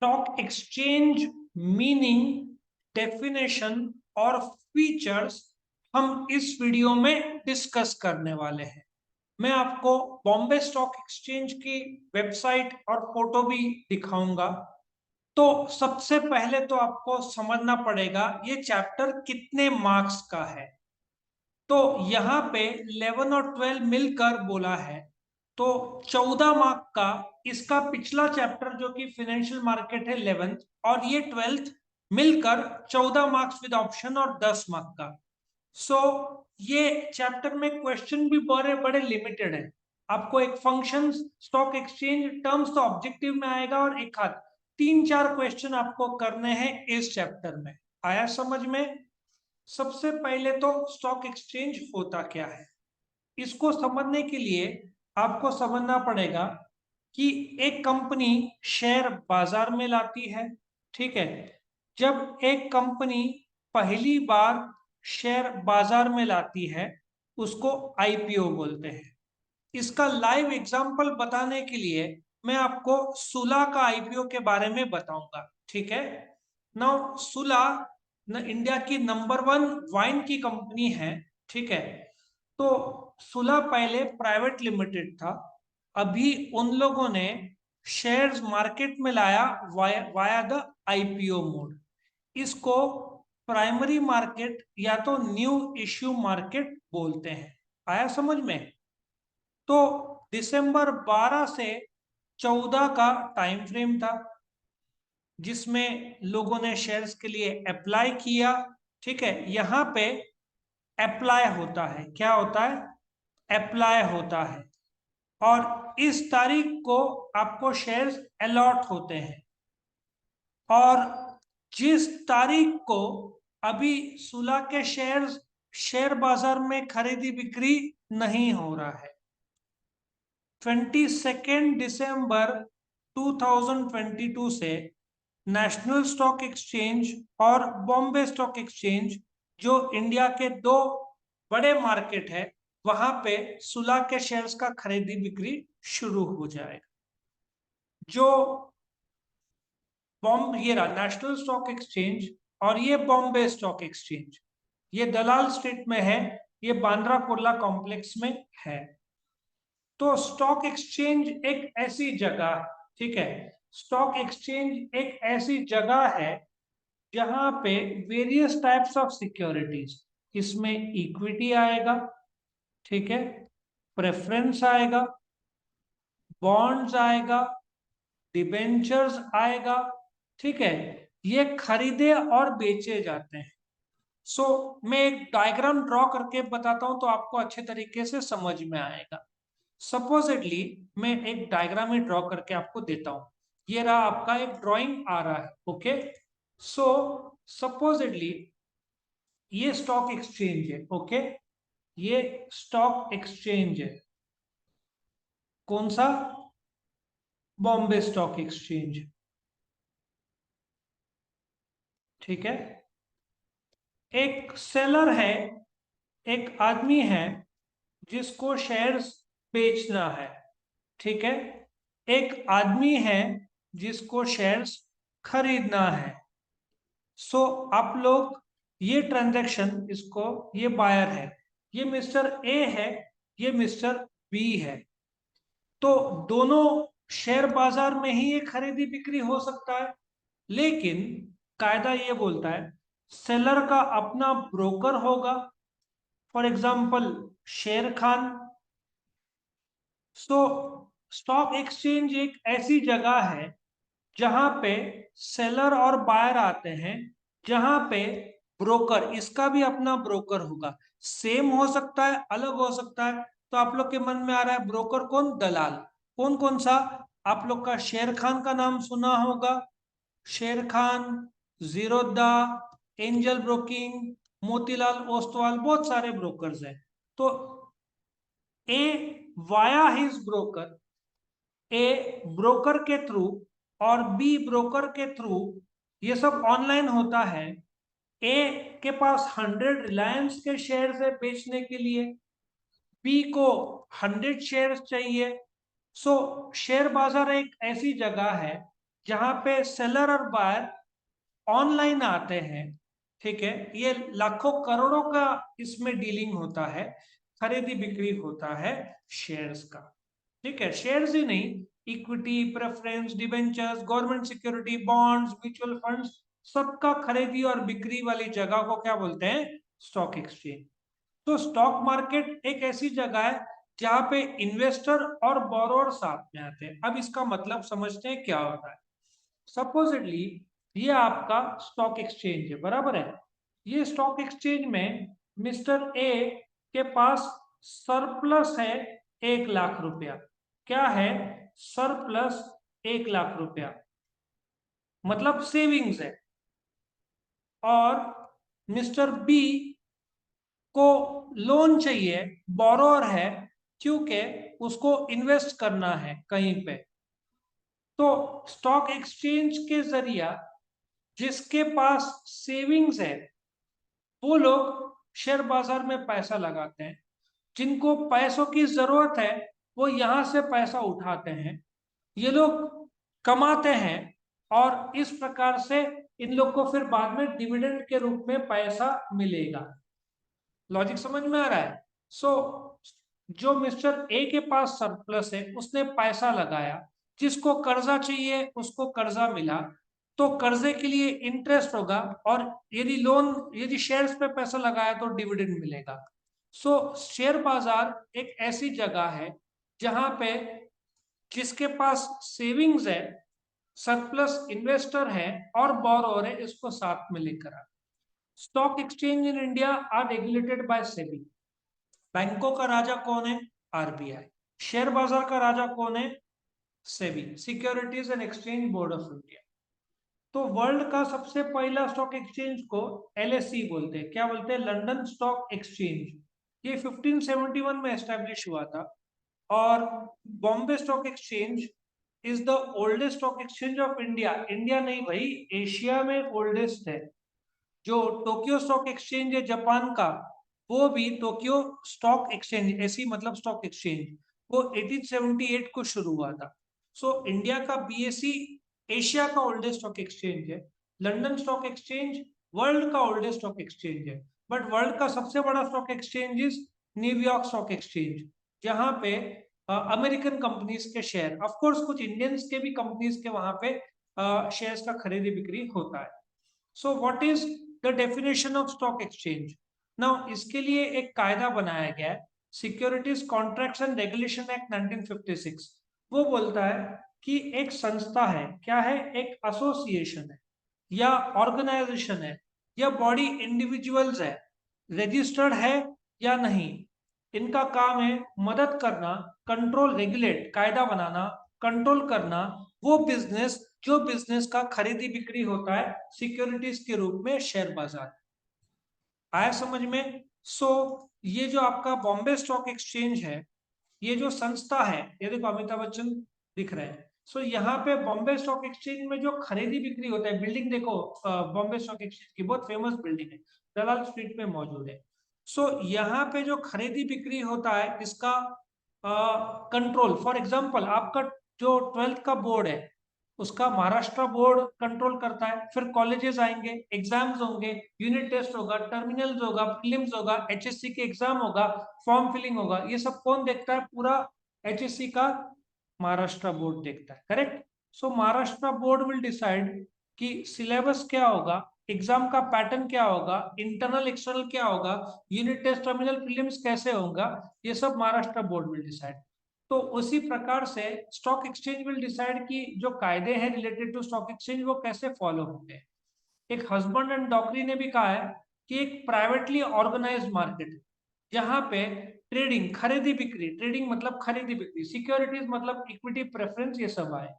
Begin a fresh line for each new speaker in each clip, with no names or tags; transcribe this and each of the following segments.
Stock exchange meaning, definition और features हम इस वीडियो में डिस्कस करने वाले हैं। मैं आपको बॉम्बे स्टॉक एक्सचेंज की वेबसाइट और फोटो भी दिखाऊंगा। तो सबसे पहले तो आपको समझना पड़ेगा ये चैप्टर कितने मार्क्स का है। तो यहाँ पे 11 और 12 मिलकर बोला है, तो 14 मार्क का इसका पिछला चैप्टर जो कि फाइनेंशियल मार्केट है 11th, और ये 12th मिलकर 14 मार्क्स विद ऑप्शन और 10 मार्क का। सो ये चैप्टर में क्वेश्चन भी बड़े बड़े लिमिटेड है। आपको एक फंक्शन, स्टॉक एक्सचेंज टर्म्स तो ऑब्जेक्टिव में आएगा और एक हाथ 3-4 क्वेश्चन आपको करने हैं इस चैप्टर में। आया समझ में? सबसे पहले तो स्टॉक एक्सचेंज होता क्या है, इसको समझने के लिए आपको समझना पड़ेगा कि एक कंपनी शेयर बाजार में लाती है। ठीक है, जब एक कंपनी पहली बार शेयर बाजार में लाती है उसको आईपीओ बोलते हैं। इसका लाइव एग्जांपल बताने के लिए मैं आपको सुला का आईपीओ के बारे में बताऊंगा। ठीक है, नाउ सुला इंडिया की नंबर 1 वाइन की कंपनी है। ठीक है, तो सुला पहले प्राइवेट लिमिटेड था, अभी उन लोगों ने शेयर्स मार्केट में लाया वाया द आईपीओ मोड। इसको प्राइमरी मार्केट या तो न्यू इश्यू मार्केट बोलते हैं। आया समझ में? तो दिसंबर 12 से 14 का टाइम फ्रेम था जिसमें लोगों ने शेयर्स के लिए अप्लाई किया। ठीक है, यहाँ पे अप्लाई होता है, क्या होता है? अप्लाई होता है। और इस तारीख को आपको शेयर्स अलॉट होते हैं। और जिस तारीख को अभी सुला के शेयर्स शेयर बाजार में खरीदी बिक्री नहीं हो रहा है, 22 दिसंबर 2022 से नेशनल स्टॉक एक्सचेंज और बॉम्बे स्टॉक एक्सचेंज, जो इंडिया के दो बड़े मार्केट है, वहां पे सुला के शेयर्स का खरीदी बिक्री शुरू हो जाएगा। जो ये रहा नेशनल स्टॉक एक्सचेंज और ये बॉम्बे स्टॉक एक्सचेंज, ये दलाल स्ट्रीट में है, ये बांद्रा कुर्ला कॉम्प्लेक्स में है। तो स्टॉक एक्सचेंज एक ऐसी जगह, ठीक है, स्टॉक एक्सचेंज एक ऐसी जगह है जहां पे वेरियस टाइप्स ऑफ सिक्योरिटीज, इसमें इक्विटी आएगा, ठीक है, प्रेफरेंस आएगा, बॉन्ड्स आएगा, डिबेंचर्स आएगा। ठीक है, ये खरीदे और बेचे जाते हैं। सो मैं एक डायग्राम ड्रॉ करके बताता हूं तो आपको अच्छे तरीके से समझ में आएगा। सपोजिटली मैं एक डायग्राम ही ड्रॉ करके आपको देता हूं। ये रहा आपका एक ड्राइंग आ रहा है। ओके, सो सपोजिटली ये स्टॉक एक्सचेंज है। ओके, ये स्टॉक एक्सचेंज है। कौन सा? Bombay stock exchange. ठीक है, एक सेलर है, एक आदमी है जिसको शेयर्स बेचना है। ठीक है, एक आदमी है जिसको शेयर्स खरीदना है। सो आप लोग ये ट्रांजैक्शन, इसको, ये बायर है, ये मिस्टर ए है, ये मिस्टर बी है। तो दोनों शेयर बाजार में ही ये खरीदी बिक्री हो सकता है, लेकिन कायदा ये बोलता है सेलर का अपना ब्रोकर होगा, फॉर एग्जाम्पल शेर खान। सो स्टॉक एक्सचेंज एक ऐसी जगह है जहां पे सेलर और बायर आते हैं, जहां पे ब्रोकर, इसका भी अपना ब्रोकर होगा, सेम हो सकता है, अलग हो सकता है। तो आप लोग के मन में आ रहा है ब्रोकर कौन? दलाल। कौन कौन सा? आप लोग का शेर खान का नाम सुना होगा, शेर खान, जीरोदा, एंजल ब्रोकिंग, मोतीलाल ओस्तवाल, बहुत सारे ब्रोकर्स हैं। तो ए वाया हिज ब्रोकर, ए ब्रोकर के थ्रू और बी ब्रोकर के थ्रू, ये सब ऑनलाइन होता है। ए के पास 100 रिलायंस के शेयर है बेचने के लिए, बी को 100 शेयर चाहिए। सो शेयर बाजार एक ऐसी जगह है जहां पे सेलर और बायर ऑनलाइन आते हैं, ठीक है, ये लाखों करोड़ों का इसमें डीलिंग होता है, खरीदी बिक्री होता है शेयर्स का, ठीक है। शेयर्स ही नहीं, equity, preference, debentures, government security, bonds, mutual funds, सबका खरीदी और बिक्री वाली जगह को क्या बोलते हैं? Stock exchange. तो स्टॉक मार्केट एक ऐसी जगह है जहां पे इन्वेस्टर और बोरोअर साथ में आते हैं। अब इसका मतलब समझते हैं क्या होता है। सपोजिटली ये आपका स्टॉक एक्सचेंज है, बराबर है। ये स्टॉक एक्सचेंज में मिस्टर ए के पास सरप्लस है 1 लाख रुपया। क्या है? सरप्लस 1 लाख रुपया, मतलब सेविंग्स है। और मिस्टर बी को लोन चाहिए, बोरोअर है, क्योंकि उसको इन्वेस्ट करना है कहीं पे। तो स्टॉक एक्सचेंज के जरिया जिसके पास सेविंग्स है वो लोग शेयर बाजार में पैसा लगाते हैं। जिनको पैसों की जरूरत है वो यहां से पैसा उठाते हैं, ये लोग कमाते हैं, और इस प्रकार से इन लोग को फिर बाद में डिविडेंड के रूप में पैसा मिलेगा। लॉजिक समझ में आ रहा है? सो जो मिस्टर ए के पास सरप्लस है उसने पैसा लगाया, जिसको कर्जा चाहिए उसको कर्जा मिला, तो कर्जे के लिए इंटरेस्ट होगा, और यदि शेयर्स पे पैसा लगाया तो डिविडेंड मिलेगा। सो शेयर बाजार एक ऐसी जगह है जहां पे जिसके पास सेविंग्स है, सरप्लस इन्वेस्टर है और बोरोअर है, इसको साथ में लेकर आ। Stock exchange in India are regulated by SEBI. बैंकों का राजा कौन है? आरबीआई। शेयर बाजार का राजा कौन है? SEBI, securities and exchange board of India. तो वर्ल्ड का सबसे पहला स्टॉक एक्सचेंज को एलएसई बोलते हैं। क्या बोलते हैं? London stock exchange. ये 1571 में एस्टेब्लिश हुआ था। और Bombay stock exchange is the oldest stock exchange of India. India नहीं भाई, एशिया में ओल्डेस्ट है। जो टोक्यो स्टॉक एक्सचेंज है जापान का, वो भी टोक्यो स्टॉक एक्सचेंज, ऐसी मतलब स्टॉक एक्सचेंज, वो 1878 को शुरू हुआ था। सो इंडिया का बीएसई एशिया का ओल्डेस्ट स्टॉक एक्सचेंज है। लंदन स्टॉक एक्सचेंज वर्ल्ड का ओल्डेस्ट स्टॉक एक्सचेंज है। बट वर्ल्ड का सबसे बड़ा stock exchange is New York stock exchange, जहां पे अमेरिकन कंपनीज के शेयर, ऑफ कोर्स कुछ इंडियंस के भी कंपनीज के वहां पे शेयर्स का खरीदी बिक्री होता है। So what is the definition of stock exchange? Now इसके लिए एक कायदा बनाया गया है, securities contracts and regulation act 1956। वो बोलता है कि एक संस्था है, क्या है? एक एसोसिएशन है या ऑर्गेनाइजेशन है या बॉडी इंडिविजुअल्स है, रजिस्टर्ड है या नहीं, इनका काम है मदद करना, कंट्रोल, रेगुलेट, कायदा बनाना, कंट्रोल करना वो बिजनेस जो बिजनेस का खरीदी बिक्री होता है सिक्योरिटीज के रूप में शेयर बाजार। आया समझ में? सो ये जो आपका बॉम्बे स्टॉक एक्सचेंज है, ये जो संस्था है, ये देखो अमिताभ बच्चन दिख रहे हैं। सो यहाँ पे बॉम्बे स्टॉक एक्सचेंज में जो खरीदी बिक्री होता है, बिल्डिंग देखो, बॉम्बे स्टॉक एक्सचेंज की बहुत फेमस बिल्डिंग है, दलाल स्ट्रीट में मौजूद है। सो यहाँ पे जो खरीदी बिक्री होता है इसका कंट्रोल, फॉर एग्जांपल आपका जो 12th का बोर्ड है उसका महाराष्ट्र बोर्ड कंट्रोल करता है। फिर कॉलेजेस आएंगे, एग्जाम्स होंगे, यूनिट टेस्ट होगा, टर्मिनल्स होगा, प्रीलिम्स होगा, एचएससी के एग्जाम होगा, फॉर्म फिलिंग होगा, ये सब कौन देखता है? पूरा एचएससी का महाराष्ट्र बोर्ड देखता है, correct. So Maharashtra board will decide कि सिलेबस क्या होगा, एग्जाम का पैटर्न क्या होगा, इंटरनल एक्सटर्नल क्या होगा, यूनिट टेस्ट, टर्मिनल, प्रीलिम्स कैसे होगा, ये सब महाराष्ट्र बोर्ड विल डिसाइड। तो उसी प्रकार से स्टॉक एक्सचेंज विल डिसाइड कि जो कायदे हैं रिलेटेड टू स्टॉक एक्सचेंज वो कैसे फॉलो होंगे। एक हस्बैंड एंड डॉकरी ने भी कहा है कि एक प्राइवेटली ऑर्गेनाइज्ड मार्केट जहां पे ट्रेडिंग, खरीदी बिक्री, ट्रेडिंग मतलब खरीदी बिक्री, सिक्योरिटीज मतलब इक्विटी, प्रेफरेंस, ये सब आए,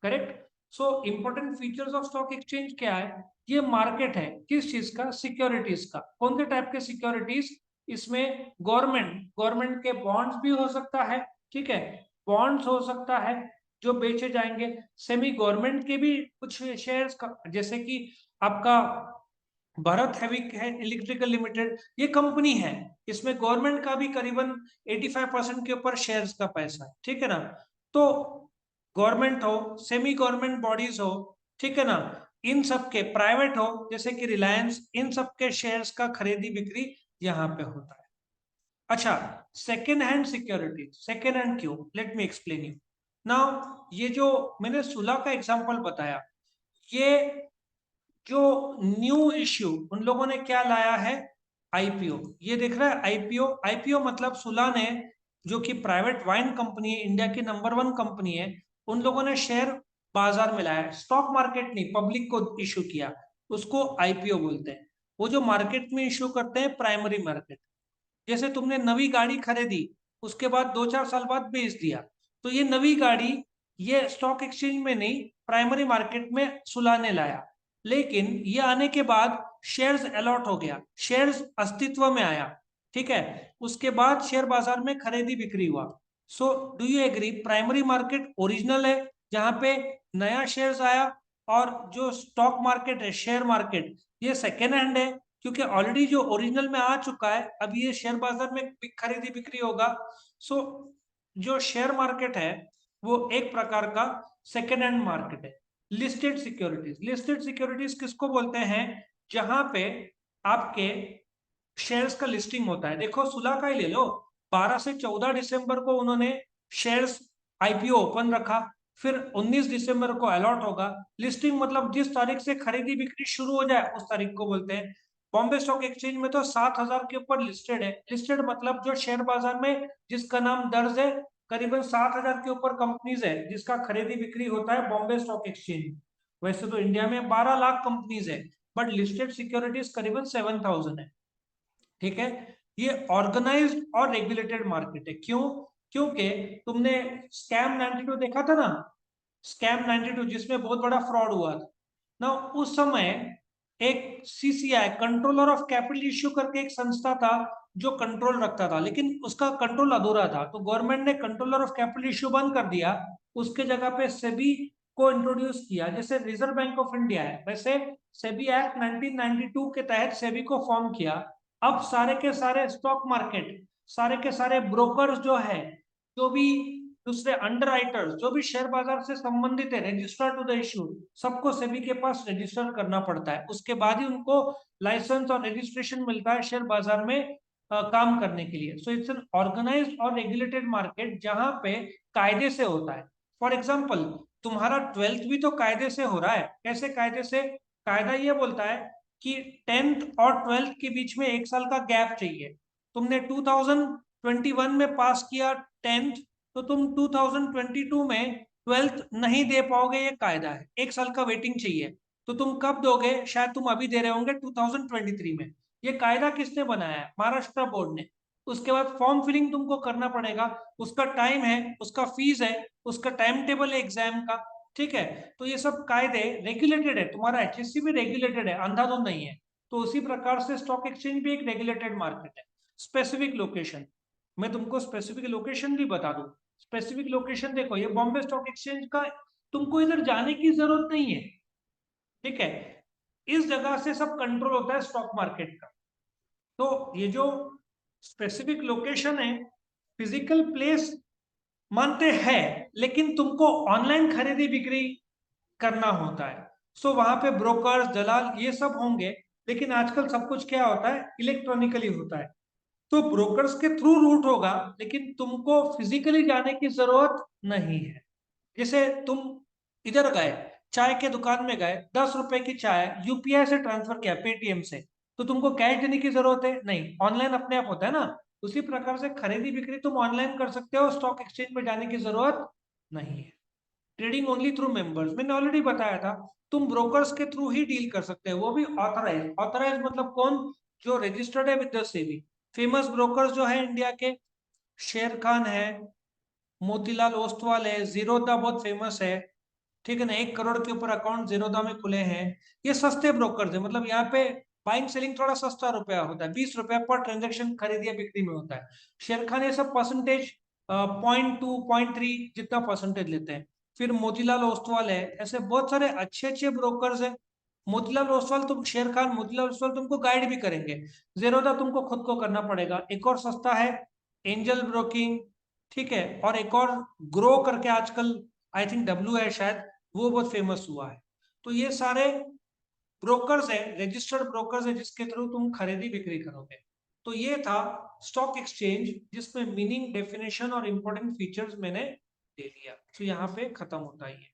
correct. So important features of stock exchange क्या है? ये मार्केट है किस चीज का? सिक्योरिटीज का। कौन से टाइप के सिक्योरिटीज? इसमें गवर्नमेंट के बॉन्ड्स भी हो सकता है, ठीक है, बॉन्ड्स हो सकता है जो बेचे जाएंगे, सेमी गवर्नमेंट के भी कुछ शेयर्स का, जैसे कि आपका भारत हैवी है इलेक्ट्रिकल लिमिटेड, ये कंपनी है, इसमें गवर्नमेंट का भी करीबन 85% के ऊपर शेयर्स का पैसा है, ठीक है ना। तो गवर्नमेंट हो, सेमी गवर्नमेंट बॉडीज हो, ठीक है ना, इन सब के, प्राइवेट हो जैसे कि रिलायंस, इन सब के शेयर्स का खरीदी बिक्री यहाँ पे होता है। अच्छा, second hand security, second hand क्यों, let me explain you now. ये जो मैंने सुला का एग्जांपल बताया, ये जो न्यू इश्यू उन लोगों ने क्या लाया है, आईपीओ। ये देख रहा है आईपीओ, आईपीओ मतलब सुला ने, जो कि प्राइवेट वाइन कंपनी है, इंडिया की नंबर 1 कंपनी है, उन लोगों ने शेयर बाजार में लाया, स्टॉक मार्केट नहीं, पब्लिक को इशू किया, उसको आईपीओ बोलते हैं। वो जो मार्केट में इशू करते हैं प्राइमरी मार्केट, जैसे तुमने नवी गाड़ी खरीदी, उसके बाद 2-4 साल बाद बेच दिया, तो ये नवी गाड़ी ये स्टॉक एक्सचेंज में नहीं, प्राइमरी मार्केट में सुलाने लाया। लेकिन ये आने के बाद शेयर्स अलॉट हो गया, शेयर्स अस्तित्व में आया, ठीक है, उसके बाद शेयर बाजार में खरीदी बिक्री हुआ। So do you agree, primary market original है जहां पे नया शेयर्स आया, और जो स्टॉक मार्केट है, शेयर मार्केट, ये सेकेंड हैंड है, क्योंकि ऑलरेडी जो ओरिजिनल में आ चुका है, अब ये शेयर बाजार में खरीदी बिक्री होगा। सो जो शेयर मार्केट है वो एक प्रकार का सेकेंड हैंड मार्केट है। लिस्टेड सिक्योरिटीज, लिस्टेड सिक्योरिटीज किसको बोलते हैं, जहां पे आपके शेयर्स का लिस्टिंग होता है। देखो सुला का ही ले लो, 12 से 14 दिसंबर को उन्होंने शेयर्स आईपीओ ओपन रखा, फिर 19 दिसंबर को अलॉट होगा। लिस्टिंग मतलब जिस तारीख से खरीदी बिक्री शुरू हो जाए उस तारीख को बोलते हैं। बॉम्बे स्टॉक एक्सचेंज में तो 7,000 के ऊपर लिस्टेड है। लिस्टेड मतलब जो शेयर बाजार में जिसका नाम दर्ज है, करीबन 7,000 के ऊपर कंपनीज है जिसका खरीदी बिक्री होता है बॉम्बे स्टॉक एक्सचेंज में। वैसे तो इंडिया में 12 लाख कंपनीज है, बट लिस्टेड सिक्योरिटीज करीबन 7,000 है, ठीक है। ये ऑर्गेनाइज्ड और रेगुलेटेड मार्केट है, क्यों, क्योंकि तुमने स्कैम 92 देखा था ना, स्कैम 92 जिसमें बहुत बड़ा फ्रॉड हुआ था ना, उस समय एक CCI, controller of capital issue करके एक संस्था था जो कंट्रोल रखता था, लेकिन उसका कंट्रोल अधूरा था, तो गवर्नमेंट ने कंट्रोलर ऑफ कैपिटल इश्यू बंद कर दिया, उसके जगह पे सेबी को इंट्रोड्यूस किया। जैसे रिजर्व बैंक ऑफ इंडिया है, वैसे सेबी एक्ट 1992 के तहत सेबी को फॉर्म किया। अब सारे के सारे स्टॉक मार्केट, सारे के सारे ब्रोकर्स जो है, जो भी दूसरे अंडर राइटर्स, जो भी शेयर बाजार से संबंधित है, रजिस्टर टू द इश्यू, सबको सेबी के पास रजिस्टर करना पड़ता है, उसके बाद ही उनको लाइसेंस और रजिस्ट्रेशन मिलता है शेयर बाजार में काम करने के लिए। सो इट्स एन ऑर्गेनाइज्ड और रेगुलेटेड मार्केट जहां पे कायदे से होता है। फॉर एग्जाम्पल, तुम्हारा 12th भी तो कायदे से हो रहा है। कैसे कायदे से, कायदा ये बोलता है कि 10th और 12th के बीच में 1 साल का गैप चाहिए। तुमने 2021 में पास किया 10th, तो तुम 2022 में 12th नहीं दे पाओगे, ये कायदा है, 1 साल का वेटिंग चाहिए। तो तुम कब दोगे, शायद तुम अभी दे रहे होंगे 2023 में। ये कायदा किसने बनाया है, महाराष्ट्र बोर्ड ने। उसके बाद फॉर्म फिलिंग तुमको करना पड़ेगा, उसका टाइम है, उसका फीस है, उसका टाइम टेबल है एग्जाम का, ठीक है। तो ये सब कायदे रेगुलेटेड है, तुम्हारा एचएससी भी रेगुलेटेड है, अंधाधुंध नहीं है। तो उसी प्रकार से स्टॉक एक्सचेंज भी एक रेगुलेटेड मार्केट है। स्पेसिफिक लोकेशन, मैं तुमको स्पेसिफिक लोकेशन भी बता दूं। स्पेसिफिक लोकेशन देखो, ये बॉम्बे स्टॉक एक्सचेंज का, तुमको इधर जाने की जरूरत नहीं है, ठीक है, इस जगह से सब कंट्रोल होता है स्टॉक मार्केट का। तो ये जो स्पेसिफिक लोकेशन है, फिजिकल प्लेस मानते हैं, लेकिन तुमको ऑनलाइन खरीदी बिक्री करना होता है। सो वहां पे ब्रोकर्स, दलाल, ये सब होंगे, लेकिन आजकल सब कुछ क्या होता है, इलेक्ट्रॉनिकली होता है। तो ब्रोकर्स के थ्रू रूट होगा, लेकिन तुमको फिजिकली जाने की जरूरत नहीं है। जैसे तुम इधर गए, चाय के दुकान में गए, 10 रुपए की चाय यूपीआई से ट्रांसफर किया, पेटीएम से, तो तुमको कैश देने की जरूरत है नहीं, ऑनलाइन अपने आप होता है ना। उसी प्रकार से खरीदी बिक्री तुम ऑनलाइन कर सकते हो, स्टॉक एक्सचेंज में जाने की जरूरत नहीं है। ट्रेडिंग ओनली थ्रू मेंबर्स, मैंने ऑलरेडी बताया था, तुम ब्रोकर्स के थ्रू ही डील कर सकते हो, वो भी ऑथराइज। ऑथराइज मतलब कौन, जो रजिस्टर्ड है with the SEBI. Famous brokers जो है इंडिया के, शेर खान है, मोतीलाल ओस्तवाल है, जीरोधा बहुत फेमस है, ठीक है ना, 1 करोड़ के ऊपर अकाउंट जीरोधा में खुले हैं। ये सस्ते ब्रोकर्स है, मतलब यहाँ पे बाइंग सेलिंग थोड़ा सस्ता रुपया होता है, 20 रुपया पर ट्रांजेक्शन खरीदी या बिक्री में होता है। शेर खान ये सब परसेंटेज 0.2 0.3 जितना परसेंटेज लेते हैं। फिर मोतीलाल ओस्तवाल है, ऐसे बहुत सारे अच्छे अच्छे ब्रोकर्स है। मोतीलाल ओसवाल, तुम शेर खान, मोतीलाल ओसवाल तुमको गाइड भी करेंगे। जेरोदा तुमको खुद को करना पड़ेगा। एक और सस्ता है एंजल ब्रोकिंग, ठीक है, और एक और ग्रो करके आजकल आई थिंक डब्ल्यू है शायद, वो बहुत फेमस हुआ है। तो ये सारे ब्रोकर्स है, रजिस्टर्ड ब्रोकर्स है जिसके थ्रू तुम खरीदी बिक्री करोगे। तो ये था स्टॉक एक्सचेंज, जिसमें मीनिंग, डेफिनेशन और इंपॉर्टेंट फीचर्स मैंने दे दिया। तो यहाँ पे खत्म होता ही है।